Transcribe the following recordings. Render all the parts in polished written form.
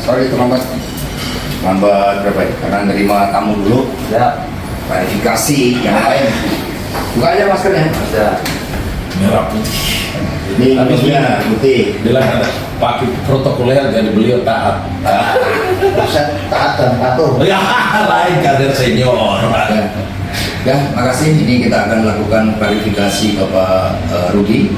Sorry terlambat. Lambat berapa ya? Karena nerima tamu dulu. Ya. Verifikasi yang lain. Buka aja maskernya. Ada. Merah putih. Ini minumnya putih. Bilang ada pakai protokoler jadi beliau taat. Taat dan patuh. Ya, lain kader senior. Ya, makasih. Ini kita akan melakukan klarifikasi Bapak Rudi.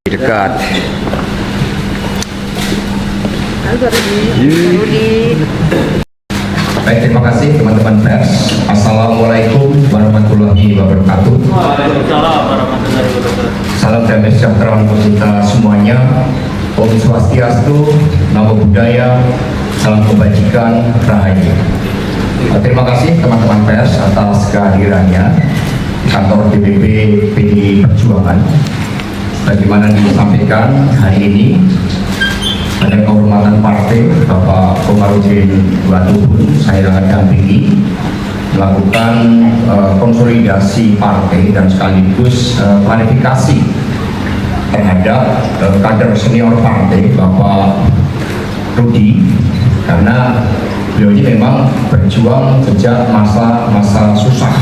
Dekat. Baik, terima kasih teman-teman pers. Assalamualaikum warahmatullahi wabarakatuh. Waalaikumsalam warahmatullahi wabarakatuh. Salam damai sejahtera untuk kita semuanya. Om Swastiastu, Namo Buddhaya, salam kebajikan, rahayu. Terima kasih teman-teman pers atas kehadirannya kantor DPP PDI Perjuangan. Bagaimana disampaikan hari ini pada kehormatan partai Bapak Komarudin Watubun, saya akan dampingi melakukan konsolidasi partai dan sekaligus klarifikasi terhadap kader senior partai Bapak Rudi, karena beliau ini memang berjuang sejak masa-masa susah.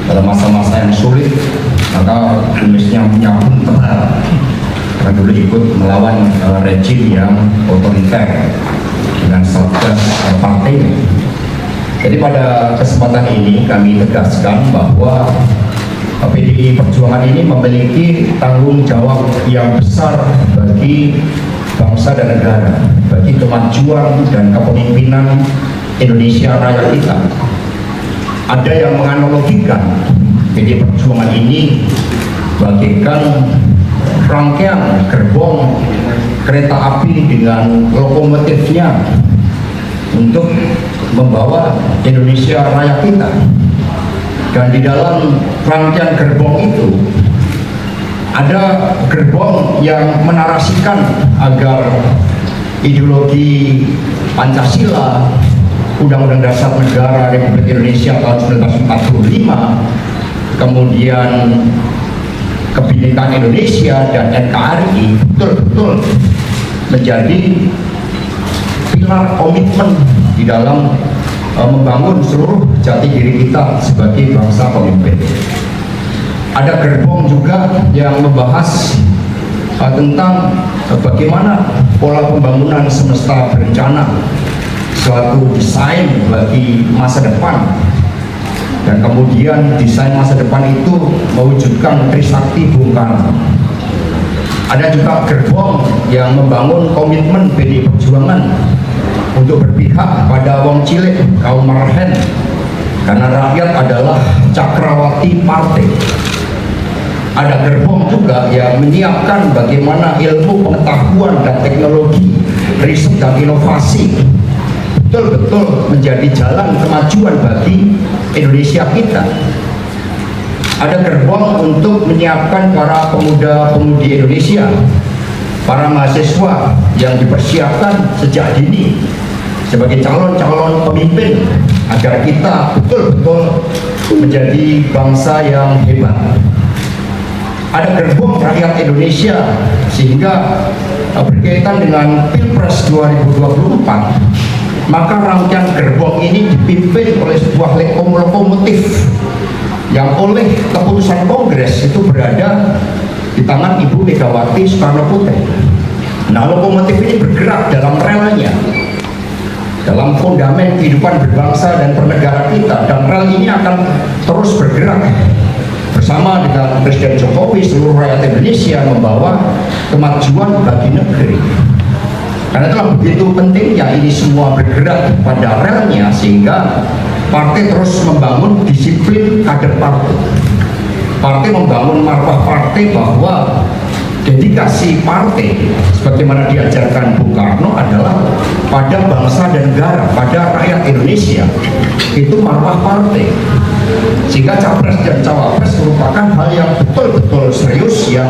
Dalam masa-masa yang sulit, maka kumisnya menyambung tebal karena dulu ikut melawan rejim yang otoriter dengan satgas partai. Jadi pada kesempatan ini kami tegaskan bahwa PDI Perjuangan ini memiliki tanggung jawab yang besar bagi bangsa dan negara, bagi kemajuan dan kepemimpinan Indonesia Raya kita. Ada yang menganalogikan PDI Perjuangan ini bagaikan rangkaian gerbong kereta api dengan lokomotifnya untuk membawa Indonesia Raya kita. Dan di dalam rangkaian gerbong itu ada gerbong yang menarasikan agar ideologi Pancasila, Undang-Undang Dasar Negara Republik Indonesia tahun 1945, kemudian Kebinekaan Indonesia dan NKRI betul-betul menjadi pilar komitmen di dalam membangun seluruh jati diri kita sebagai bangsa pemimpin. Ada gerbong juga yang membahas tentang bagaimana pola pembangunan semesta berencana, suatu desain bagi masa depan, dan kemudian desain masa depan itu mewujudkan Trisakti Bung Karno. Ada juga gerbong yang membangun komitmen PDI Perjuangan untuk berpihak pada wong cilik, kaum marhen, karena rakyat adalah cakrawati partai. Ada gerbong juga yang menyiapkan bagaimana ilmu pengetahuan dan teknologi, riset dan inovasi betul-betul menjadi jalan kemajuan bagi Indonesia kita. Ada gerbong untuk menyiapkan para pemuda-pemudi Indonesia, para mahasiswa yang dipersiapkan sejak dini sebagai calon-calon pemimpin agar kita betul-betul menjadi bangsa yang hebat. Ada gerbong rakyat Indonesia sehingga berkaitan dengan Pilpres 2024, maka rangkaian gerbong ini dipimpin oleh sebuah lokomotif yang oleh keputusan Kongres itu berada di tangan Ibu Megawati Soekarno Putri. Nah, lokomotif ini bergerak dalam relnya, dalam fondamen kehidupan berbangsa dan bernegara kita, dan rel ini akan terus bergerak bersama dengan Presiden Jokowi, seluruh rakyat Indonesia membawa kemajuan bagi negeri. Karena telah begitu pentingnya ini semua bergerak pada relnya, sehingga partai terus membangun disiplin kader partai. Partai membangun marwah partai bahwa dedikasi partai sebagaimana diajarkan Bung Karno adalah pada bangsa dan negara, pada rakyat Indonesia. Itu marwah partai. Sehingga capres dan cawapres merupakan hal yang betul-betul serius yang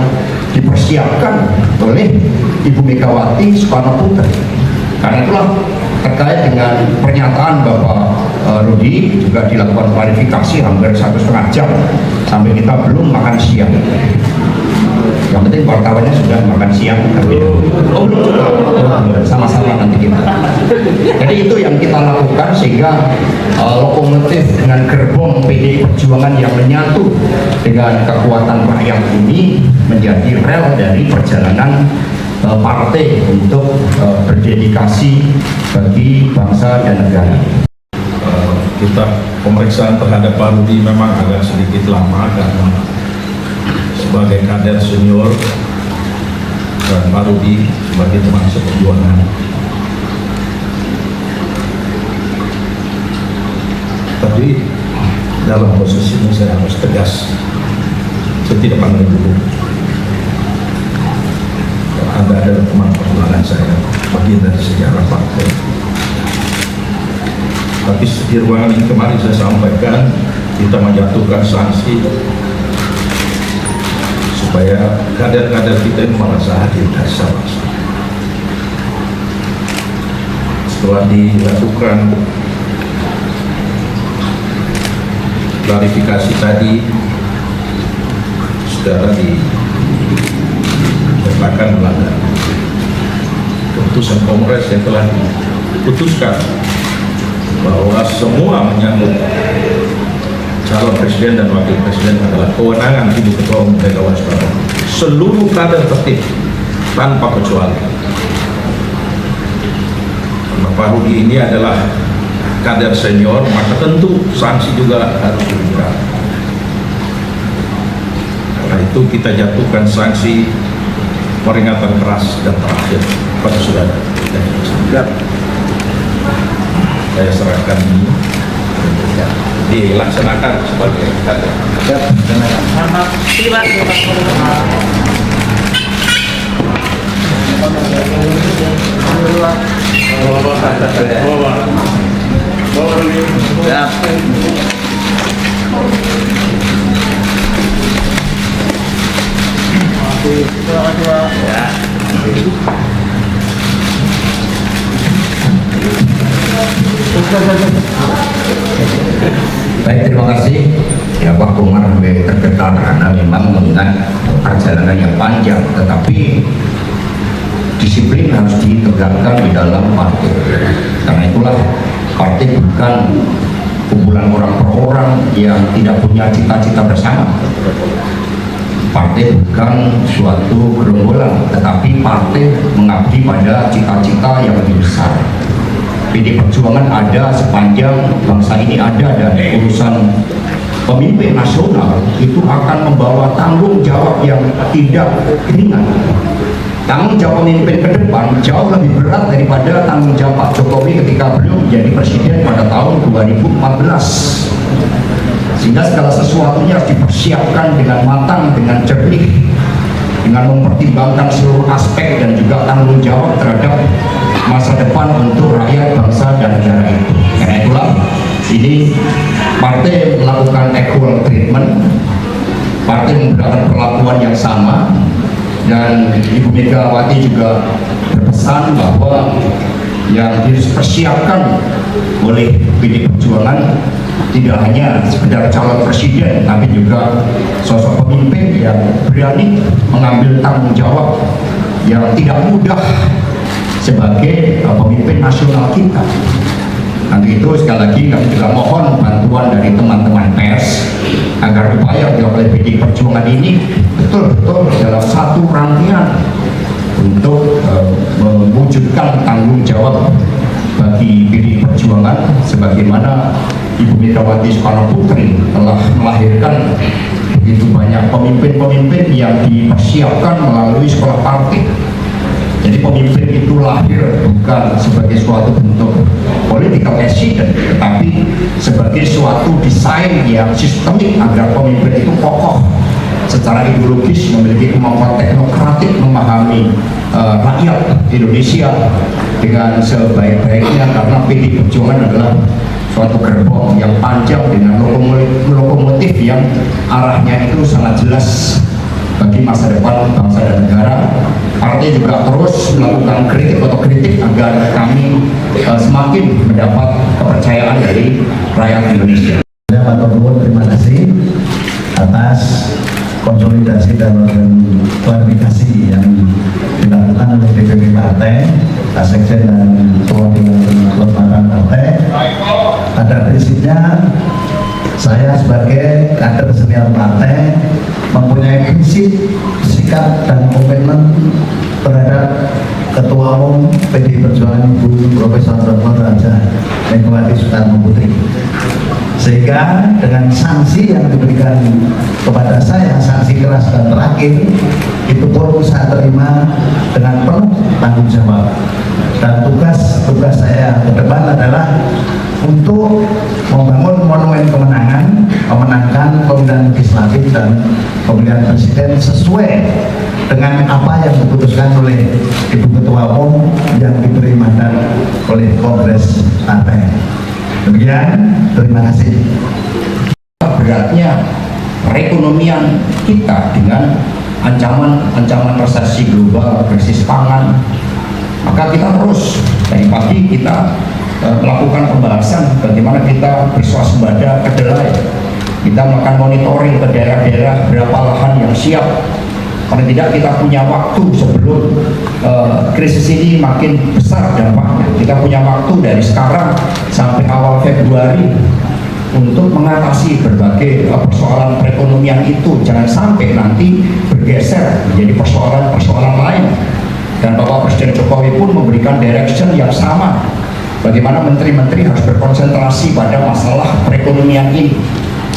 dipersiapkan oleh Ibu Megawati Soekarno Putri. Karena itulah terkait dengan pernyataan Bapak Rudi juga dilakukan klarifikasi hampir 1,5 jam sampai kita belum makan siang. Yang penting wartawannya sudah makan siang tapi sama-sama nanti kita. Jadi itu yang kita lakukan sehingga lokomotif dengan gerbong PDI Perjuangan yang menyatu dengan kekuatan rakyat ini menjadi rel dari perjalanan partai untuk berdedikasi bagi bangsa dan negara. Kita pemeriksaan terhadap Pak Rudi memang agak sedikit lama karena sebagai kader senior dan Pak Rudi sebagai teman seperjuangan. Tapi dalam posisi ini saya harus tegas, saya tidak pandang dulu. Anda adalah teman perjuangan saya, bagian dari sejarah partai. Tapi di ruangan ini kemarin saya sampaikan kita menjatuhkan sanksi supaya kader-kader kita yang merasa hadir dari sabang. Setelah dilakukan klarifikasi tadi, saudara dinyatakan melanggar keputusan Kongres yang telah diputuskan bahwa semua menyangkut calon presiden dan wakil presiden adalah kewenangan Ibu Ketua Umum Megawati Soekarno. Seluruh kader tertib tanpa kecuali. Karena Pak Rudi ini adalah kader senior, maka tentu sanksi juga harus diberikan. Karena itu kita jatuhkan sanksi peringatan keras dan terakhir pada saudara. Saya serahkan ini dilaksanakan sebagai kader. Baik, terima kasih. Ya, Pak Komar sampai tergetar karena memang mengingat perjalanan yang panjang, tetapi disiplin harus ditegakkan di dalam partai. Karena itulah partai bukan kumpulan orang per orang yang tidak punya cita-cita bersama. Partai bukan suatu gerombolan, tetapi partai mengabdi pada cita-cita yang lebih besar. PD Perjuangan ada sepanjang bangsa ini ada, dan urusan pemimpin nasional itu akan membawa tanggung jawab yang tidak ringan. Tanggung jawab pemimpin ke depan jauh lebih berat daripada tanggung jawab Pak Jokowi ketika beliau menjadi presiden pada tahun 2014. Sehingga segala sesuatunya harus dipersiapkan dengan matang, dengan jernih, dengan mempertimbangkan seluruh aspek dan juga tanggung jawab terhadap masa depan untuk rakyat, bangsa, dan negara itu. Karena itulah ini partai melakukan equal treatment, partai memberikan perlakuan yang sama, dan Ibu Megawati juga berpesan bahwa yang dipersiapkan oleh PD Perjuangan tidak hanya sekedar calon presiden, tapi juga sosok pemimpin yang berani mengambil tanggung jawab yang tidak mudah sebagai pemimpin nasional kita. Nanti itu sekali lagi kami juga mohon bantuan dari teman-teman pers agar upaya yang oleh PD Perjuangan ini betul-betul dalam satu rangkaian untuk mewujudkan tanggung jawab bagi PD Perjuangan sebagaimana Ibu Megawati Soekarno Putri telah melahirkan begitu banyak pemimpin-pemimpin yang dipersiapkan melalui sekolah partai. Jadi pemimpin itu lahir bukan sebagai suatu bentuk political accident, tetapi sebagai suatu desain yang sistemik agar pemimpin itu kokoh secara ideologis memiliki kemampuan teknokratik memahami rakyat Indonesia dengan sebaik-baiknya, karena PD Perjuangan adalah suatu gerbong yang panjang dengan lokomotif yang arahnya itu sangat jelas bagi masa depan bangsa dan negara. Partai juga terus melakukan kritik agar kami semakin mendapat kepercayaan dari rakyat Indonesia. Pak Tokoh, terima kasih atas konsolidasi dan klarifikasi yang dilakukan oleh DPP Partai, Sekjen dan Ketua Partai. Pada prinsipnya saya sebagai kader senior partai mempunyai prinsip, sikap dan komitmen terhadap Ketua Umum PDI Perjuangan Ibu Profesor Dr. Raja Megawati Soekarno Putri, sehingga dengan sanksi yang diberikan kepada saya, sanksi keras dan terakhir, itu pun saya terima dengan penuh tanggung jawab. Dan tugas saya ke depan adalah untuk membangun monumen kemenangan, memenangkan pemilihan legislatif dan pemilihan presiden sesuai dengan apa yang diputuskan oleh Ibu Ketua Umum yang diberi mandat oleh Kongres Partai. Demikian, terima kasih. Beratnya perekonomian kita dengan ancaman resesi global, krisis pangan, maka kita terus dari pagi kita melakukan pembahasan bagaimana kita bersuasembada kedelai. Kita melakukan monitoring ke daerah-daerah berapa lahan yang siap. Paling tidak kita punya waktu sebelum krisis ini makin besar dampaknya. Kita punya waktu dari sekarang sampai awal Februari untuk mengatasi berbagai persoalan perekonomian itu. Jangan sampai nanti bergeser menjadi persoalan-persoalan lain. Dan Bapak Presiden Jokowi pun memberikan direction yang sama. Bagaimana menteri-menteri harus berkonsentrasi pada masalah perekonomian ini.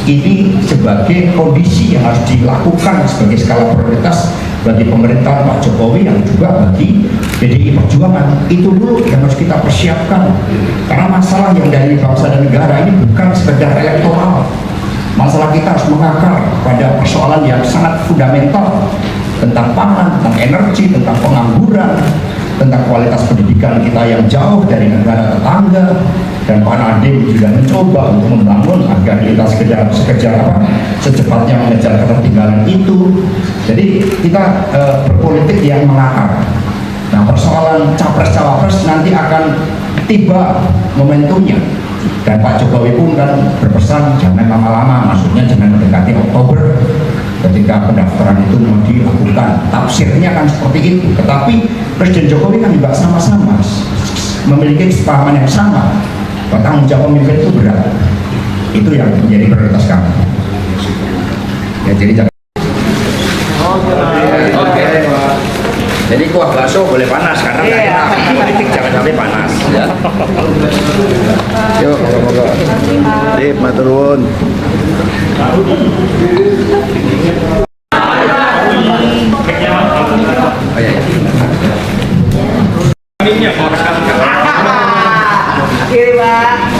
Ini sebagai kondisi yang harus dilakukan sebagai skala prioritas bagi pemerintahan Pak Jokowi yang juga bagi PDI Perjuangan. Itu dulu yang harus kita persiapkan, karena masalah yang dari bangsa dan negara ini bukan sekedar elektoral. Masalah kita harus mengakar pada persoalan yang sangat fundamental tentang pangan, tentang energi, tentang pengangguran, tentang kualitas pendidikan kita yang jauh dari negara tetangga. Dan Pak Nadiem juga mencoba untuk membangun agar kita secepatnya mengejar ketertinggalan itu. Jadi kita berpolitik yang mengakar. Nah, persoalan capres-cawapres nanti akan tiba momentumnya. Dan Pak Jokowi pun kan berpesan jangan lama-lama, maksudnya jangan mendekati Oktober ketika pendaftaran itu mau dilakukan. Tafsirnya kan seperti itu. Tetapi Presiden Jokowi kan juga sama-sama memiliki kesepahaman yang sama. Tanggung jawab pemimpin itu berat. Itu yang menjadi prioritas kami. Ya, jadi jangan. Oke. Jadi kuah bakso boleh panas karena nggak enak. Politik jangan sampai panas. Ya. Yuk, moga-moga. Sip, matur nuwun.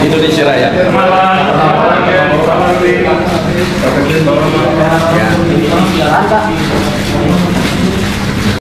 Indonesia Raya.